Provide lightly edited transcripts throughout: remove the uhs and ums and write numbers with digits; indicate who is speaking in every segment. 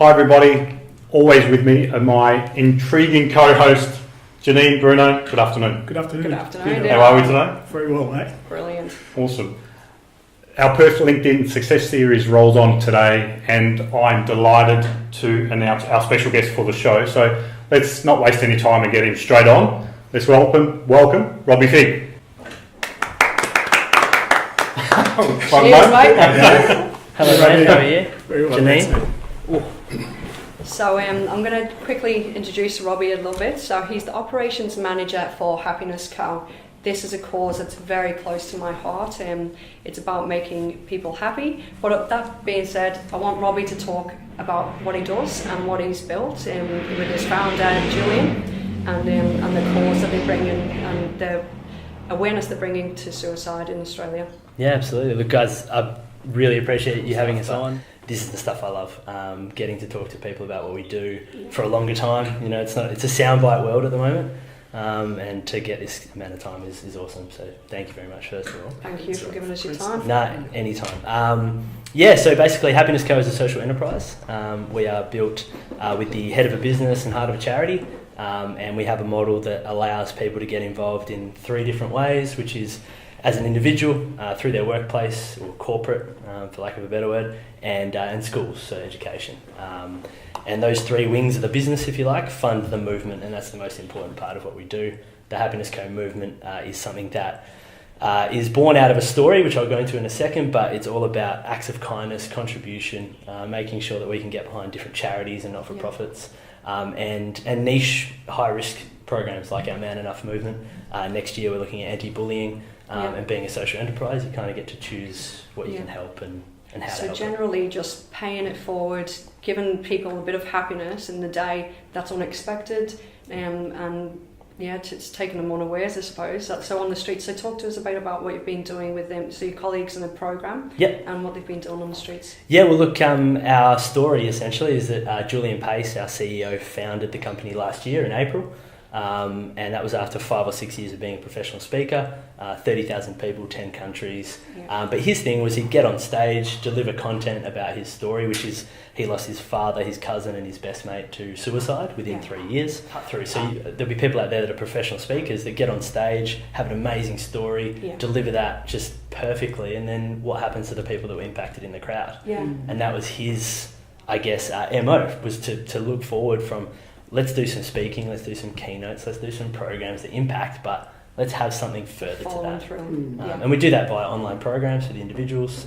Speaker 1: Hi everybody, always with me are my intriguing co-host Janine, Bruno. Good afternoon.
Speaker 2: Good afternoon.
Speaker 3: Good afternoon.
Speaker 1: How are we today?
Speaker 2: Very well, mate.
Speaker 3: Brilliant.
Speaker 1: Awesome. Our Perth LinkedIn Success Series rolls on today, and I'm delighted to announce our special guest for the show. So let's not waste any time and get him straight on. Let's welcome Robbie Figg.
Speaker 3: Cheers, mate.
Speaker 4: Hello, mate. How are you?
Speaker 2: Very well.
Speaker 4: Janine?
Speaker 3: So I'm going to quickly introduce Robbie a little bit. So he's the operations manager for Happiness Co. This is a cause that's very close to my heart. It's about making people happy. But that being said, I want Robbie to talk about what he does and what he's built with his founder, Julian, and the cause that they bring in and the awareness they're bringing to suicide in Australia.
Speaker 4: Yeah, absolutely. Look, guys, I really appreciate you having us on. This is the stuff I love, getting to talk to people about what we do for a longer time. You know, it's a soundbite world at the moment, and to get this amount of time is awesome. So thank you very much, first of all.
Speaker 3: Thank you for giving us your time.
Speaker 4: No, anytime. So basically Happiness Co is a social enterprise. We are built with the head of a business and heart of a charity, and we have a model that allows people to get involved in 3 different ways, which is as an individual, through their workplace or corporate, for lack of a better word, and schools, so education. And those 3 wings of the business, if you like, fund the movement, and that's the most important part of what we do. The Happiness Co movement is something that is born out of a story, which I'll go into in a second, but it's all about acts of kindness, contribution, making sure that we can get behind different charities and not-for-profits, and niche high-risk programs like our Man Enough movement. Next year we're looking at anti-bullying, and being a social enterprise, you kind of get to choose what you can help and how to help.
Speaker 3: So generally just paying it forward, giving people a bit of happiness in the day that's unexpected, it's taking them unawares, I suppose. So on the streets, so talk to us about what you've been doing with them, so your colleagues in the programme, and what they've been doing on the streets. Yeah,
Speaker 4: well look, our story essentially is that Julian Pace, our CEO, founded the company last year in April. And that was after 5 or 6 years of being a professional speaker, 30,000 people, 10 countries. But his thing was he'd get on stage, deliver content about his story, which is he lost his father, his cousin and his best mate to suicide within 3 years. So there'll be people out there that are professional speakers that get on stage, have an amazing story, deliver that just perfectly, and then what happens to the people that were impacted in the crowd? And that was his, I guess, MO, was to look forward from, let's do some speaking, let's do some keynotes, let's do some programs that impact, but let's have something further to that. And we do that by online programs for the individuals,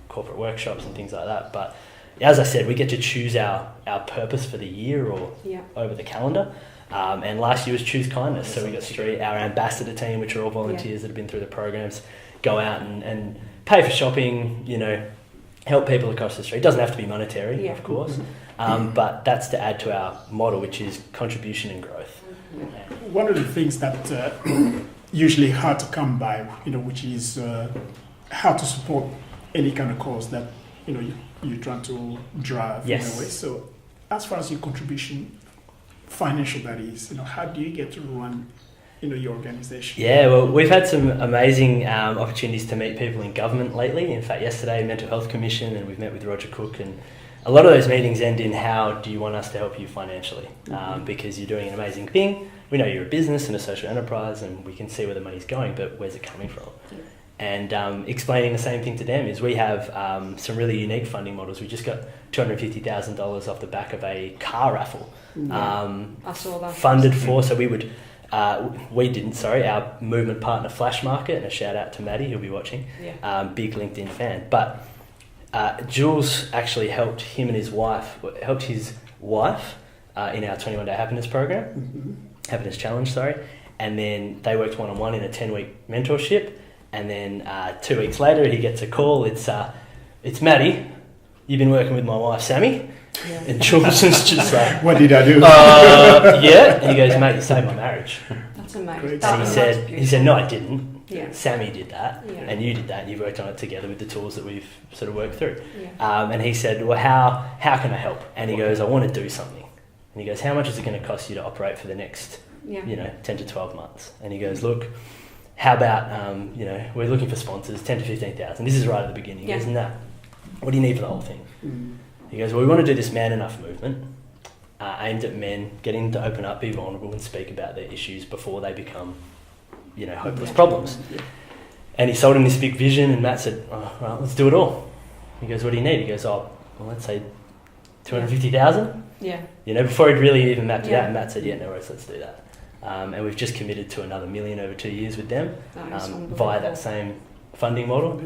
Speaker 4: corporate workshops and things like that. But as I said, we get to choose our purpose for the year or over the calendar. And last year was Choose Kindness. So we got our ambassador team, which are all volunteers that have been through the programs, go out and pay for shopping, help people across the street. It doesn't have to be monetary, of course. But that's to add to our model, which is contribution and growth.
Speaker 2: One of the things that usually hard to come by, which is how to support any kind of cause that you're trying to drive in a way. So, as far as your contribution, financial that is, how do you get to run your organisation?
Speaker 4: Yeah, well, we've had some amazing opportunities to meet people in government lately. In fact, yesterday, Mental Health Commission, and we've met with Roger Cook, and a lot of those meetings end in how do you want us to help you financially? Because you're doing an amazing thing. We know you're a business and a social enterprise, and we can see where the money's going, but where's it coming from? And explaining the same thing to them is we have some really unique funding models. We just got $250,000 off the back of a car raffle.
Speaker 3: I saw that.
Speaker 4: Funded for, so our movement partner Flash Market, and a shout out to Maddie who'll be watching, big LinkedIn fan. But Jules actually helped his wife in our 21-day happiness program, happiness challenge, and then they worked one-on-one in a 10-week mentorship, and then 2 weeks later he gets a call. It's Maddie, you've been working with my wife Sammy. And Jules is just like,
Speaker 2: what did I do?
Speaker 4: And he goes, mate, you saved my marriage.
Speaker 3: That's amazing.
Speaker 4: And he said, no, I didn't. Sammy did that,
Speaker 3: and
Speaker 4: you did that, and you've worked on it together with the tools that we've sort of worked through. And he said, well, how can I help? And he goes, I want to do something. And he goes, how much is it going to cost you to operate for the next 10 to 12 months? And he goes, look, how about, we're looking for sponsors, 10 to 15,000. This is right at the beginning. He goes, no, what do you need for the whole thing? He goes, well, we want to do this Man Enough movement aimed at men getting to open up, be vulnerable and speak about their issues before they become, hopeless problems.
Speaker 2: Yeah.
Speaker 4: And he sold him this big vision, and Matt said, oh, right, let's do it all. He goes, what do you need? He goes, let's say 250,000.
Speaker 3: Yeah.
Speaker 4: Before he'd really even mapped it out, and Matt said, yeah, no worries, let's do that. And we've just committed to another $1 million over 2 years with them via that same funding model.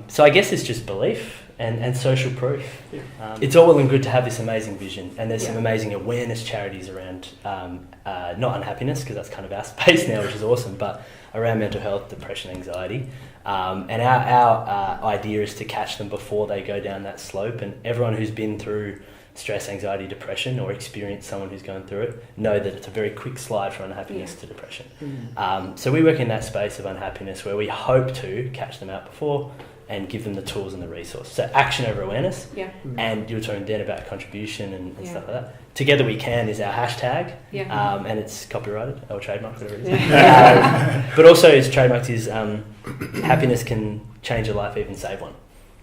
Speaker 4: So I guess it's just belief and social proof.
Speaker 2: Yeah.
Speaker 4: It's all well and good to have this amazing vision, and there's some amazing awareness charities around not unhappiness, because that's kind of our space now, which is awesome, but around mental health, depression, anxiety. And our idea is to catch them before they go down that slope, and everyone who's been through stress, anxiety, depression, or experienced someone who's going through it, know that it's a very quick slide from unhappiness to depression. So we work in that space of unhappiness where we hope to catch them out before and give them the tools and the resources. So action over awareness, and you were talking then about contribution and stuff like that. Together We Can is our hashtag, and it's copyrighted or trademarked, whatever it is. But also it's trademarked is happiness can change a life, even save one.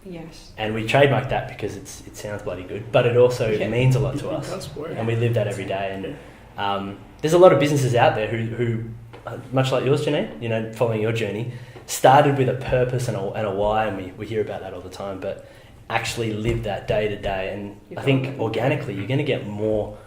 Speaker 3: Yes.
Speaker 4: And we trademarked that because it sounds bloody good, but it also means a lot to us, and we live that every day. And there's a lot of businesses out there who much like yours, Janine, following your journey, started with a purpose and a why, and we hear about that all the time, but actually live that day to day. And I think organically you're going to get more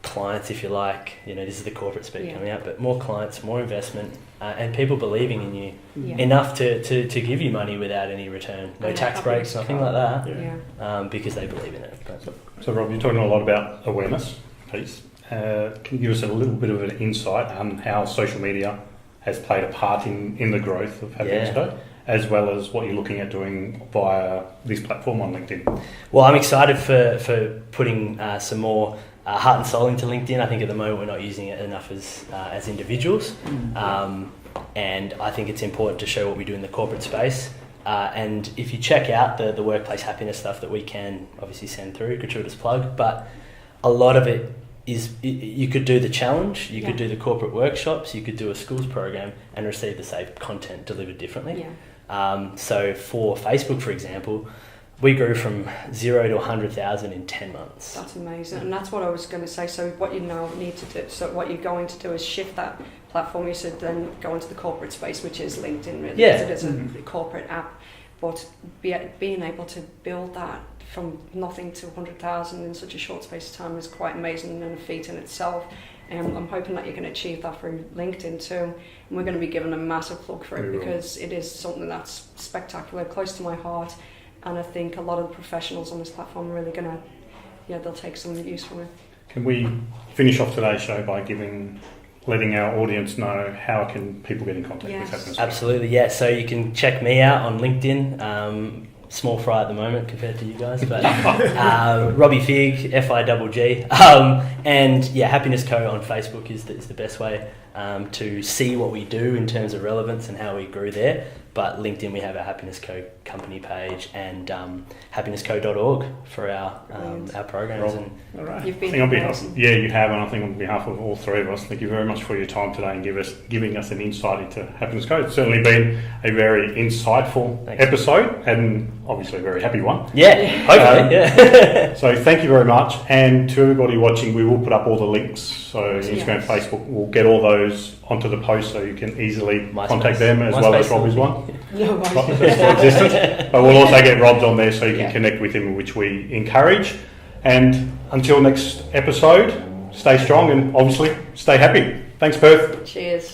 Speaker 4: clients, if you like, this is the corporate speak coming out, but more clients, more investment, and people believing in you enough to give you money without any return, no tax breaks, nothing like that, because they believe in it.
Speaker 1: So Rob, you're talking a lot about awareness piece. Can you give us a little bit of an insight on how social media has played a part in the growth of Happiness Co, as well as what you're looking at doing via this platform on LinkedIn?
Speaker 4: Well, I'm excited for putting some more heart and soul into LinkedIn. I think at the moment we're not using it enough as individuals, and I think it's important to show what we do in the corporate space. And if you check out the workplace happiness stuff that we can obviously send through, gratuitous plug, but a lot of it is you could do the challenge, you could do the corporate workshops, you could do a schools program and receive the same content delivered differently. So for Facebook, for example, we grew from 0 to 100,000 in 10 months.
Speaker 3: That's amazing, and that's what I was going to say. So what you now need to do, so what you're going to do is shift that platform. You should then go into the corporate space, which is LinkedIn, really, because it is a corporate app. But being able to build that from nothing to 100,000 in such a short space of time is quite amazing and a feat in itself. I'm hoping that you can achieve that through LinkedIn too. And we're going to be given a massive plug for it because it is something that's spectacular, close to my heart. And I think a lot of the professionals on this platform are really going to, they'll take some use from it. Can
Speaker 1: we finish off today's show by letting our audience know how can people get in contact with Happiness Co?
Speaker 4: Absolutely, yeah. So you can check me out on LinkedIn. Small fry at the moment compared to you guys, but Robbie Figg, Figg, and Happiness Co on Facebook is the best way to see what we do in terms of relevance and how we grew there. But LinkedIn, we have our Happiness Co company page and happinessco.org for our programs.
Speaker 1: All right. You've been amazing. You have, and I think on behalf of all three of us, thank you very much for your time today and giving us an insight into Happiness Co. It's certainly been a very insightful episode, and obviously a very happy one.
Speaker 4: Hopefully.
Speaker 1: So thank you very much, and to everybody watching, we will put up all the links. So Instagram, Facebook, we'll get all those onto the post so you can easily contact them as well as Robbie's one. But we'll also get Rob's on there so you can connect with him, which we encourage. And until next episode, stay strong and obviously stay happy. Thanks, Perth.
Speaker 3: Cheers.